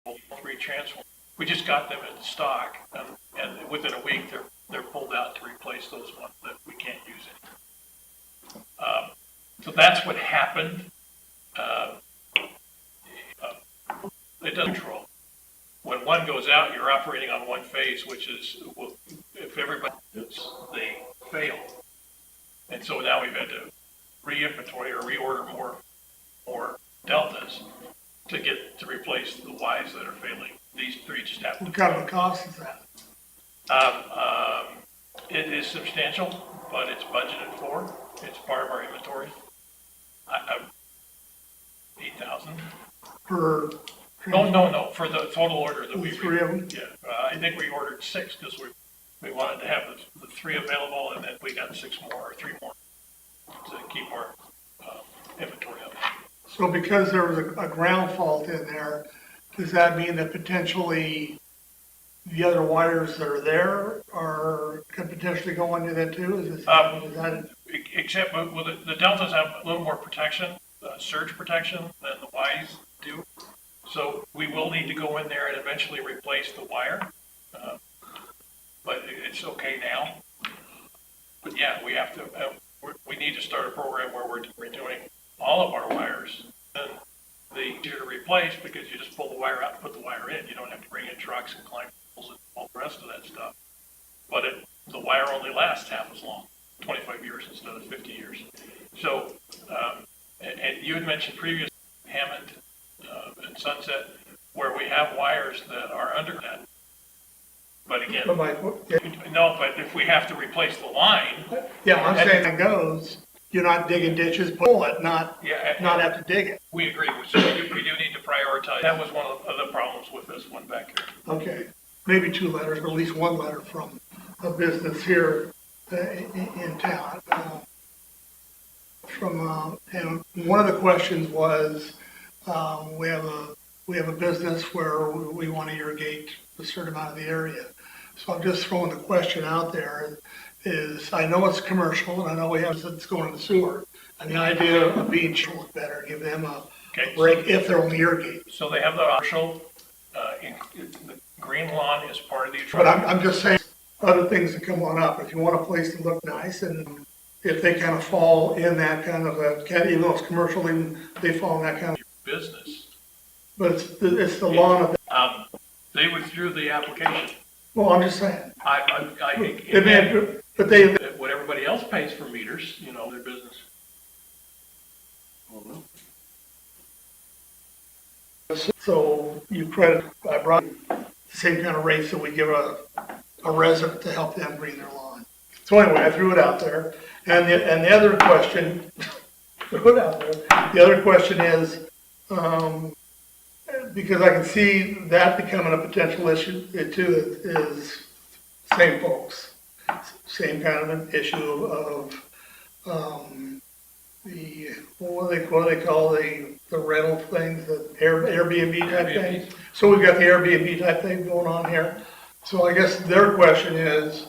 3 transformers. We just got them in stock, and within a week they're pulled out to replace those ones that we can't use anymore. So that's what happened. It doesn't control. When one goes out, you're operating on one phase, which is, if everybody, they fail. And so now we've had to re-inventory or reorder more deltas to replace the Ys that are failing. These 3 just happen. What kind of a cost is that? It is substantial, but it's budgeted for. It's part of our inventory. $8,000. Per? No, for the total order that we. 3 of them? Yeah, I think we ordered 6 because we wanted to have the 3 available, and then we got 6 more or 3 more to keep our inventory up. So because there was a ground fault in there, does that mean that potentially the other wires that are there could potentially go under that too? Is that? Except the deltas have a little more protection, surge protection, than the Ys do. So we will need to go in there and eventually replace the wire, but it's okay now. But yeah, we have to. We need to start a program where we're redoing all of our wires. And the easier to replace because you just pull the wire out and put the wire in. You don't have to bring in trucks and climb poles and all the rest of that stuff. But the wire only lasts half as long, 25 years instead of 50 years. So, and you had mentioned previously Hammond and Sunset, where we have wires that are under that. But again, no, but if we have to replace the line. Yeah, I'm saying it goes, you're not digging ditches, pull it, not have to dig it. We agree. So we do need to prioritize. That was one of the problems with this one back here. Okay, maybe 2 letters, or at least 1 letter from a business here in town. And one of the questions was, we have a business where we want to irrigate a certain amount of the area. So I'm just throwing the question out there is, I know it's commercial and I know we have it's going in the sewer, and the idea of being look better, give them a break if they're only irrigated. So they have the commercial, the green lawn is part of the. But I'm just saying other things that come on up. If you want a place to look nice, and if they kind of fall in that kind of even though it's commercial, they fall in that kind of business. But it's the lawn of. They withdrew the application. Well, I'm just saying. But they what everybody else pays for meters, their business. Well, no. So you credit, I brought the same kind of rates that we give a resident to help them green their lawn. So anyway, I threw it out there. And the other question, the other question is, because I can see that becoming a potential issue too, is same folks, same kind of an issue of what do they call the rental things, the Airbnb type thing. So we've got the Airbnb type thing going on here. So I guess their question is,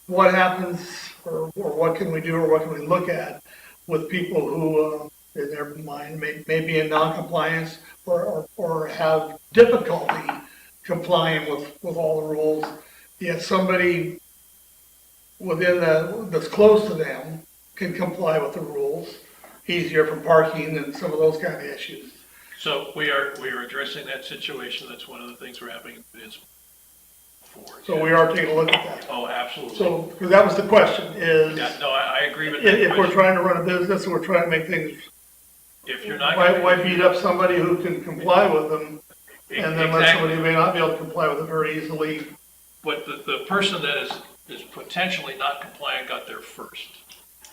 what happens, or what can we do, or what can we look at with people who, in their mind, may be in non-compliance or have difficulty complying with all the rules, yet somebody that's close to them can comply with the rules easier from parking and some of those kind of issues. So we are addressing that situation. That's one of the things we're having bids for. So we are taking a look at that. Oh, absolutely. So, because that was the question is. Yeah, no, I agree with that. If we're trying to run a business and we're trying to make things. If you're not. Why beat up somebody who can comply with them and then let somebody who may not be able to comply with it very easily. But the person that is potentially not compliant got there first.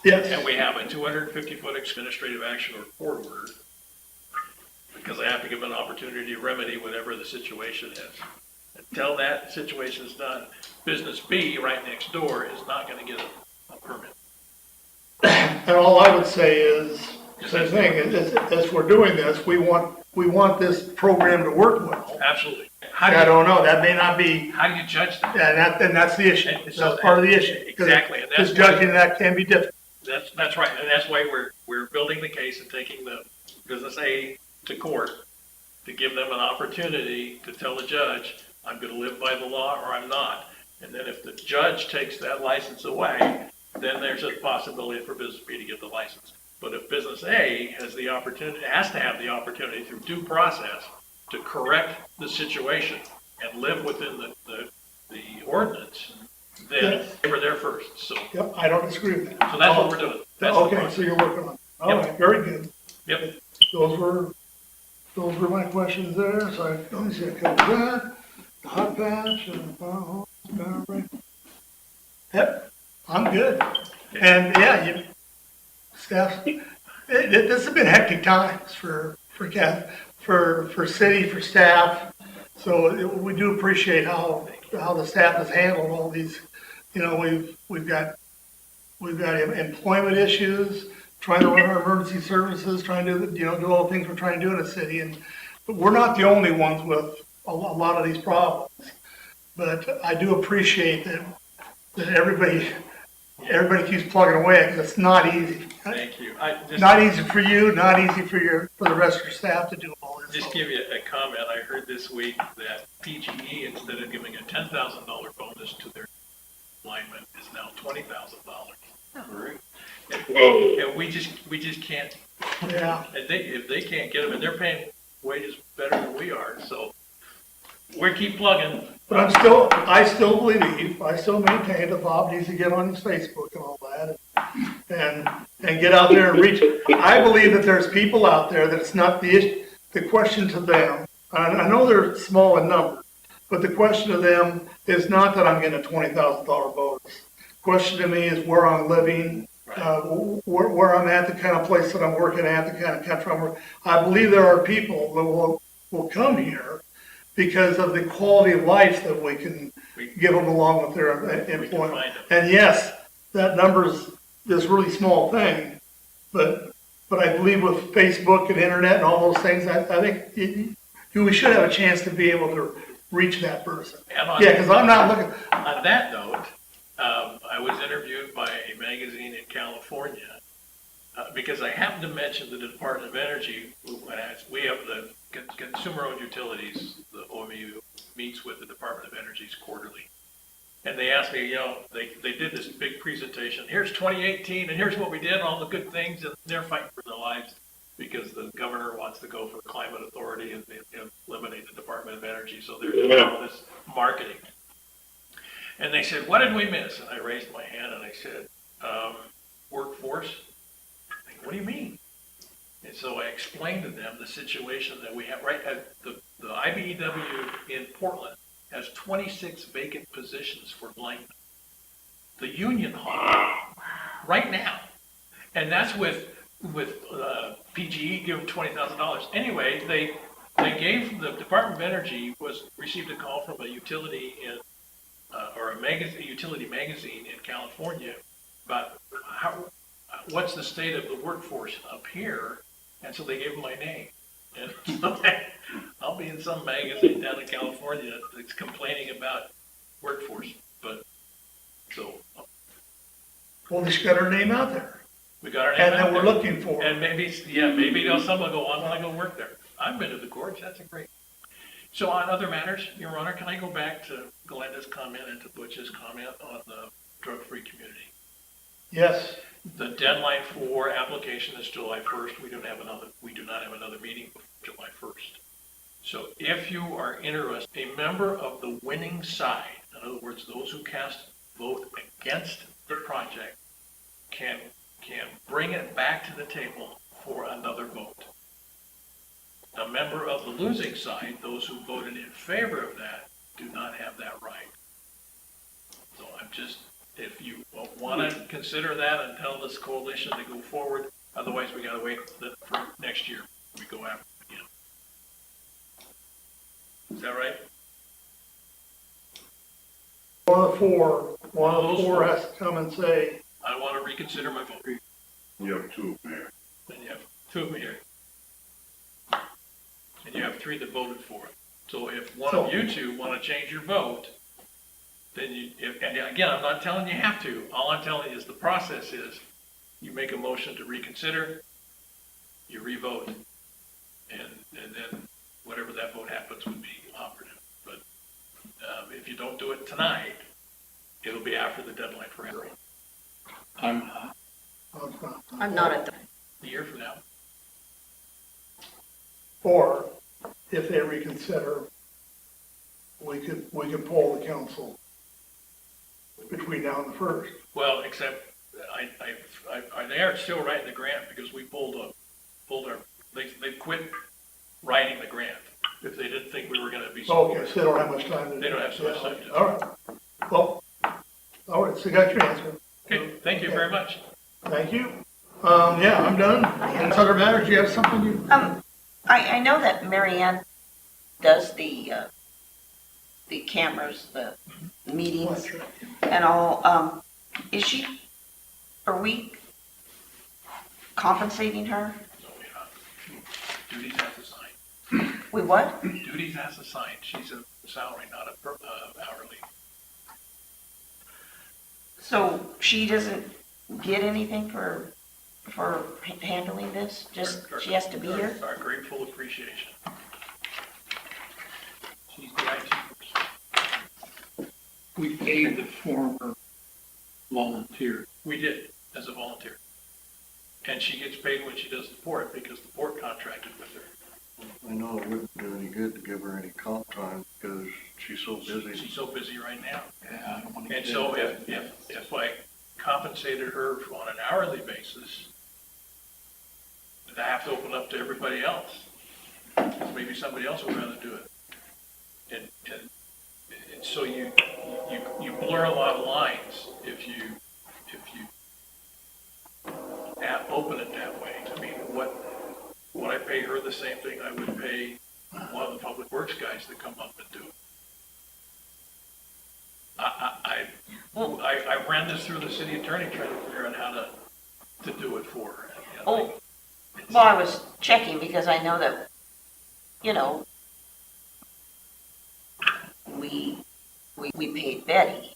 Yes. And we have a 250-foot administrative action or court order because I have to give an opportunity to remedy whatever the situation is. Until that situation is done, business B right next door is not going to get a permit. And all I would say is, same thing, as we're doing this, we want this program to work well. Absolutely. I don't know, that may not be. How do you judge that? And that's the issue. That's part of the issue. Exactly. And because judging that can be difficult. That's right. And that's why we're building the case and taking the business A to court to give them an opportunity to tell the judge, I'm gonna live by the law or I'm not. And then if the judge takes that license away, then there's a possibility for business B to get the license. But if business A has the opportunity, has to have the opportunity through due process to correct the situation and live within the ordinance, then Yes. they were there first, so. Yep, I don't disagree with that. So that's what we're doing. That's the Okay, process. so you're working on it. All Yep. right, very good. Yep, Those were my questions there, so let me see, I covered that, the hot patch, and, yep, I'm good. And, yeah, staff, this has been hectic times for city, for staff. So we do appreciate how the staff has handled all these, we've got employment issues, trying to run our emergency services, trying to, do all the things we're trying to do in the city. But we're not the only ones with a lot of these problems. But I do appreciate that everybody keeps plugging away, because it's not easy. thank you. Not easy for you, not easy for the rest of your staff to do all this. Just give you a comment. I heard this week that PGE, instead of giving a $10,000 bonus to their linemen, is now $20,000. And we just can't. Yeah. And if they can't get them, and they're paying wages better than we are, so we keep plugging. But I still maintain that Bob needs to get on his Facebook and all that, and get out there and reach. I believe that there's people out there that it's not the issue. The question to them, I know they're small in number, but the question to them is not that I'm getting a $20,000 bonus. The question to me is where I'm living, where I'm at, the kind of place that I'm working at, the kind of country I'm working. I believe there are people that will come here because of the quality of life that we can give them along with their employment. And yes, that number's this really small thing, but I believe with Facebook and internet and all those things, I think we should have a chance to be able to reach that person. Because I'm not looking. On that note, I was interviewed by a magazine in California because I happened to mention the Department of Energy. We have the consumer-owned utilities, the OMU meets with the Department of Energy's quarterly. And they asked me, they did this big presentation. Here's 2018, and here's what we did, all the good things, and they're fighting for their lives because the governor wants to go for climate authority and eliminate the Department of Energy. So they're doing all this marketing. And they said, what did we miss? And I raised my hand and I said, workforce. What do you mean? And so I explained to them the situation that we have right at the IBEW in Portland has 26 vacant positions for linemen. The union hall right now, and that's with PGE giving $20,000. Anyway, they gave the Department of Energy received a call from a utility utility magazine in California about what's the state of the workforce up here, and so they gave them my name. And so I'll be in some magazine down in California that's complaining about workforce, but so. Well, we got our name out there. We got our name and out then there. we're looking for it. And maybe someone will go, I want to go work there. I've been to the Gorge, that's a great. So on other matters, Your Honor, can I go back to Glenda's comment and to Butch's comment on the drug-free community? Yes. The deadline for application is July 1st. We do not have another meeting before July 1st. So if you are interested, a member of the winning side, in other words, those who cast vote against the project, can bring it back to the table for another vote. A member of the losing side, those who voted in favor of that, do not have that right. So if you want to consider that and tell this coalition to go forward, otherwise we got to wait for next year. We go after it again. Is that right? One of the four has to come and say, I want to reconsider my vote. You have two, Mayor. Then you have two of me here. And you have three that voted for it. So if one of you two want to change your vote, then and again, I'm not telling you have to. All I'm telling you is the process is you make a motion to reconsider, you re-vote, and then whatever that vote happens would be operative. But if you don't do it tonight, it'll be after the deadline for hearing, I'm I'm not at the, a year from now. Or if they reconsider, we could poll the council between now and the first. Well, except they are still writing the grant because we pulled our, they quit writing the grant if they didn't think we were gonna be Okay, supported. so they don't have much time to. They don't have so much time to. All right. Well, all right, so you got your answer. Okay, thank you very much. Thank you. Yeah, I'm done. Other matters, you have something you? I know that Mary Ann does the cameras, the meetings and all, are we compensating her? So, duties as assigned. We what? Duties as assigned. She's a salary, not a hourly. So she doesn't get anything for handling this? Just, she has to be here? Our grateful appreciation. She's the IT person. we paid the former volunteer. We did, as a volunteer. And she gets paid when she does the port, because the port contracted with her. I know it wouldn't do any good to give her any comp time because she's so busy. She's so busy right now. Yeah, I don't want to. And so if I compensated her on an hourly basis, then I have to open up to everybody else. Maybe somebody else would rather do it. And so you blur a lot of lines if you open it that way. I mean, what I pay her the same thing I would pay one of the public works guys to come up and do it. I ran this through the city attorney trying to figure out how to do it for her. You know, Well, I was checking because I know that, we paid Betty.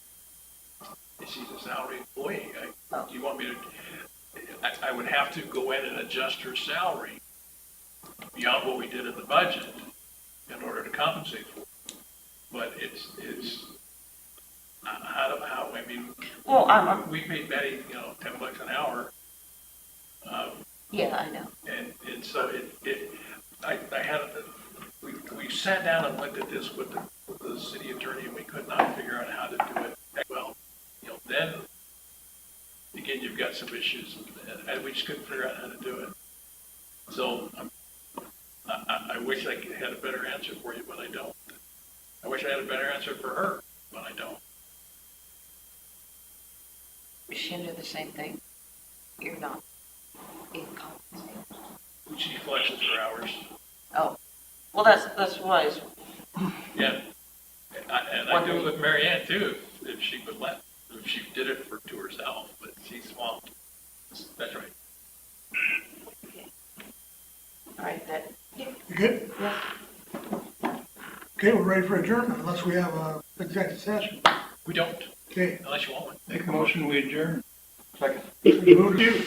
she's a salary employee. Oh. Do you want me to, I would have to go in and adjust her salary beyond what we did in the budget in order to compensate for it. But I mean, Well, we paid Betty, $10 an hour. yeah, I know. And so we sat down and looked at this with the city attorney, and we could not figure out how to do it. Well, then again, you've got some issues, and we just couldn't figure out how to do it. So I wish I had a better answer for you, but I don't. I wish I had a better answer for her, but I don't. Is she under the same thing? You're not being compensated. She flushes her hours. Oh, well, that's why. Yeah. And I do it with Mary Ann too, if she would let, if she did it to herself, but she's swamped. That's right. All right, that, You good? yeah. Okay, we're ready for adjournment unless we have a executive session. We don't, Okay. unless you want one. Make a motion, we adjourn. Second. Move to